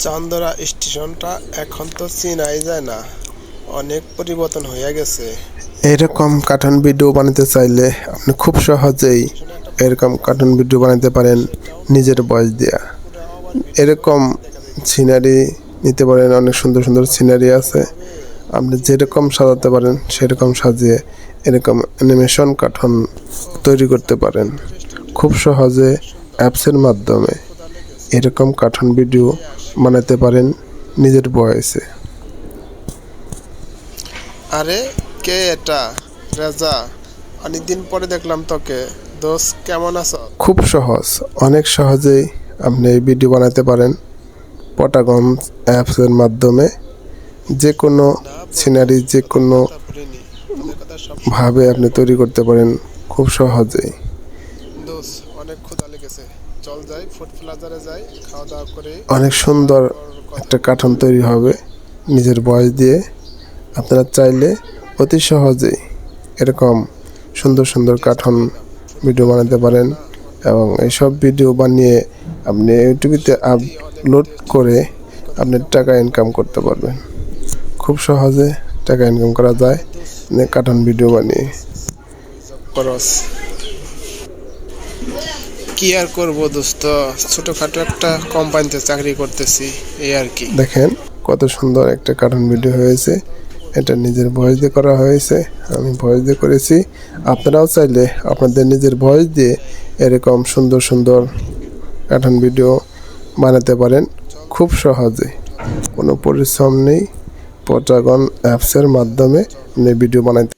চান্দরা স্টেশনটা এখন তো চেনাই যায় না, অনেক পরিবর্তন হয়ে গেছে। এরকম কার্টুন ভিডিও বানাতে চাইলে আপনি খুব সহজেই এরকম কার্টুন ভিডিও বানাতে পারেন নিজের ভয়েস দিয়া। এরকম সিনারি নিতে পারেন, অনেক সুন্দর সুন্দর সিনারি আছে, আপনি যেরকম সাজাতে পারেন সেরকম সাজিয়ে এরকম অ্যানিমেশন কার্টুন তৈরি করতে পারেন খুব সহজে। অ্যাপসের মাধ্যমে এরকম কার্টুন ভিডিও বানাতে পারেন নিজের ভয়েসে। আরে কে এটা? রেজা, অনেকদিন পরে দেখলাম তোকে। দোস্ত, কেমন আছো? খুব সহজ, অনেক সহজেই আপনি এই ভিডিও বানাতে পারেন পটাগন অ্যাপসের মাধ্যমে। যে কোনো সিনারি যে কোনো ভাবে আপনি তৈরি করতে পারেন খুব সহজেই। দোস্ত, অনেক ক্ষুধা লেগেছে, চল যাই ফুড প্লাজারে যাই, খাওয়া দাওয়া করে। অনেক সুন্দর একটা কার্টুন তৈরি হবে নিজের ভয়েস দিয়ে। আপনারা চাইলে অতি সহজেই এরকম সুন্দর সুন্দর কার্টুন ভিডিও বানাতে পারেন এবং এইসব ভিডিও বানিয়ে আপনি ইউটিউবেতে আপলোড করে আপনি টাকা ইনকাম করতে পারবেন। খুব সহজে টাকা ইনকাম করা যায় কার্টুন ভিডিও বানিয়ে। খরচ কি আর করবো দোস্ত, ছোটখাটো একটা কোম্পানিতে চাকরি করতেছি, এই আর কি। দেখেন কত সুন্দর একটা কার্টুন ভিডিও হয়েছে, এটা নিজের ভয়েস দিয়ে করা হয়েছে, আমি ভয়েস দিয়ে করেছি। আপনারাও চাইলে আপনাদের নিজের ভয়েস দিয়ে এরকম সুন্দর সুন্দর কার্টুন ভিডিও বানাতে পারেন খুব সহজে, কোনো পরিশ্রম নেই। পটাগন অ্যাপসের মাধ্যমে আপনি ভিডিও বানাইতে